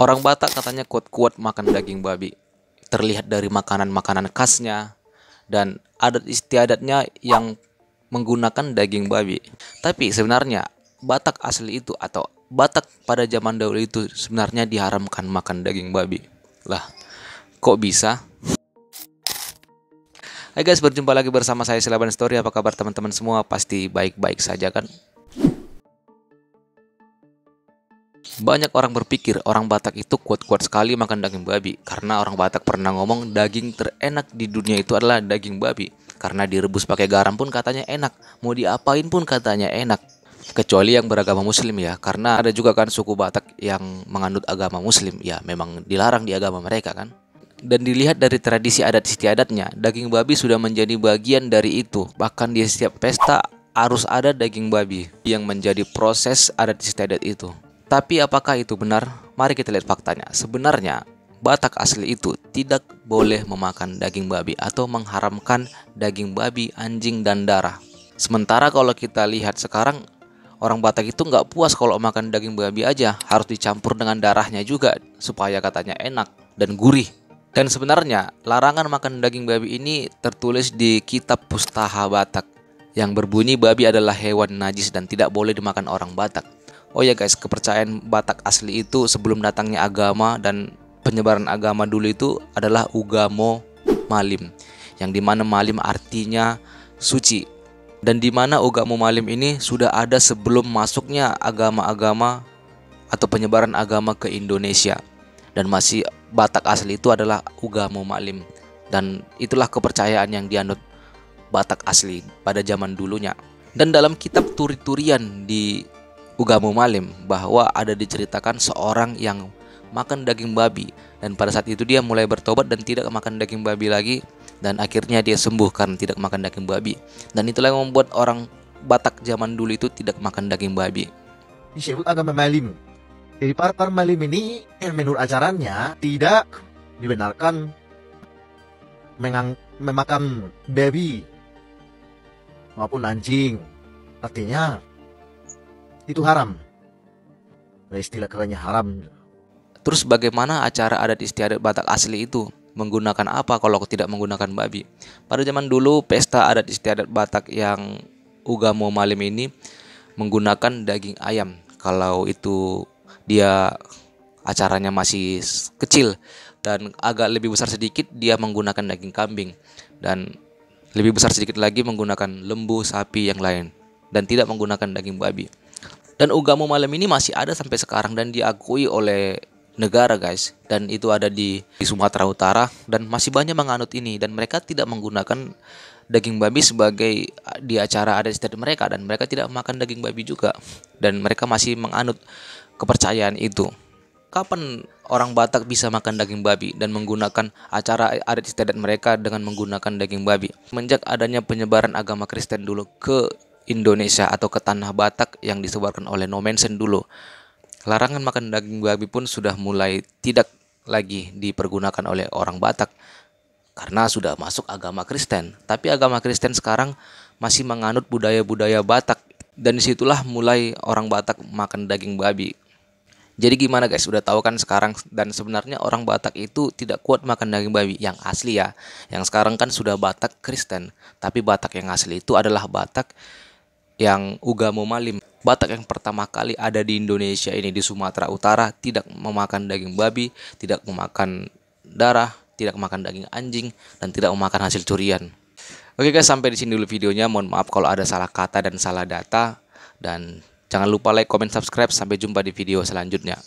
Orang Batak katanya kuat-kuat makan daging babi. Terlihat dari makanan-makanan khasnya dan adat istiadatnya yang menggunakan daging babi. Tapi sebenarnya Batak asli itu atau Batak pada zaman dahulu itu sebenarnya diharamkan makan daging babi. Lah, kok bisa? Hai guys, berjumpa lagi bersama saya Silaban Story. Apa kabar teman-teman semua? Pasti baik-baik saja kan? Banyak orang berpikir orang Batak itu kuat-kuat sekali makan daging babi, karena orang Batak pernah ngomong daging terenak di dunia itu adalah daging babi. Karena direbus pakai garam pun katanya enak, mau diapain pun katanya enak. Kecuali yang beragama muslim ya, karena ada juga kan suku Batak yang menganut agama muslim. Ya memang dilarang di agama mereka kan. Dan dilihat dari tradisi adat istiadatnya, daging babi sudah menjadi bagian dari itu. Bahkan di setiap pesta harus ada daging babi yang menjadi proses adat istiadat itu. Tapi apakah itu benar? Mari kita lihat faktanya. Sebenarnya Batak asli itu tidak boleh memakan daging babi atau mengharamkan daging babi, anjing, dan darah. Sementara kalau kita lihat sekarang, orang Batak itu nggak puas kalau makan daging babi aja, harus dicampur dengan darahnya juga supaya katanya enak dan gurih. Dan sebenarnya larangan makan daging babi ini tertulis di kitab Pustaha Batak yang berbunyi babi adalah hewan najis dan tidak boleh dimakan orang Batak. Oh ya guys, kepercayaan Batak asli itu sebelum datangnya agama dan penyebaran agama dulu itu adalah Ugamo Malim, yang dimana Malim artinya suci. Dan dimana Ugamo Malim ini sudah ada sebelum masuknya agama-agama atau penyebaran agama ke Indonesia. Dan masih Batak asli itu adalah Ugamo Malim. Dan itulah kepercayaan yang dianut Batak asli pada zaman dulunya. Dan dalam kitab turi-turian di Ugamo Malim bahwa ada diceritakan seorang yang makan daging babi, dan pada saat itu dia mulai bertobat dan tidak makan daging babi lagi, dan akhirnya dia sembuh karena tidak makan daging babi. Dan itulah yang membuat orang Batak zaman dulu itu tidak makan daging babi. Disebut agama Malim. Jadi para Malim ini menurut ajarannya tidak dibenarkan memakan babi maupun anjing. Artinya itu haram. Istilah kerennya haram. Terus bagaimana acara adat istiadat Batak asli itu? Menggunakan apa kalau tidak menggunakan babi? Pada zaman dulu pesta adat istiadat Batak yang Ugamo Malim ini menggunakan daging ayam. Kalau itu dia acaranya masih kecil, dan agak lebih besar sedikit dia menggunakan daging kambing, dan lebih besar sedikit lagi menggunakan lembu, sapi yang lain, dan tidak menggunakan daging babi. Dan Ugamo Malim ini masih ada sampai sekarang dan diakui oleh negara guys, dan itu ada di Sumatera Utara, dan masih banyak menganut ini, dan mereka tidak menggunakan daging babi sebagai di acara adat istiadat mereka, dan mereka tidak makan daging babi juga, dan mereka masih menganut kepercayaan itu. Kapan orang Batak bisa makan daging babi dan menggunakan acara adat istiadat mereka dengan menggunakan daging babi? Semenjak adanya penyebaran agama Kristen dulu ke Indonesia atau ke tanah Batak yang disebarkan oleh Nomensen dulu, larangan makan daging babi pun sudah mulai tidak lagi dipergunakan oleh orang Batak karena sudah masuk agama Kristen. Tapi agama Kristen sekarang masih menganut budaya-budaya Batak, dan disitulah mulai orang Batak makan daging babi. Jadi gimana guys, udah tahu kan sekarang? Dan sebenarnya orang Batak itu tidak kuat makan daging babi yang asli ya. Yang sekarang kan sudah Batak Kristen, tapi Batak yang asli itu adalah Batak yang Ugamo Malim. Batak yang pertama kali ada di Indonesia ini, di Sumatera Utara, tidak memakan daging babi, tidak memakan darah, tidak memakan daging anjing, dan tidak memakan hasil curian. Oke guys, sampai di sini dulu videonya. Mohon maaf kalau ada salah kata dan salah data, dan jangan lupa like, comment, subscribe. Sampai jumpa di video selanjutnya.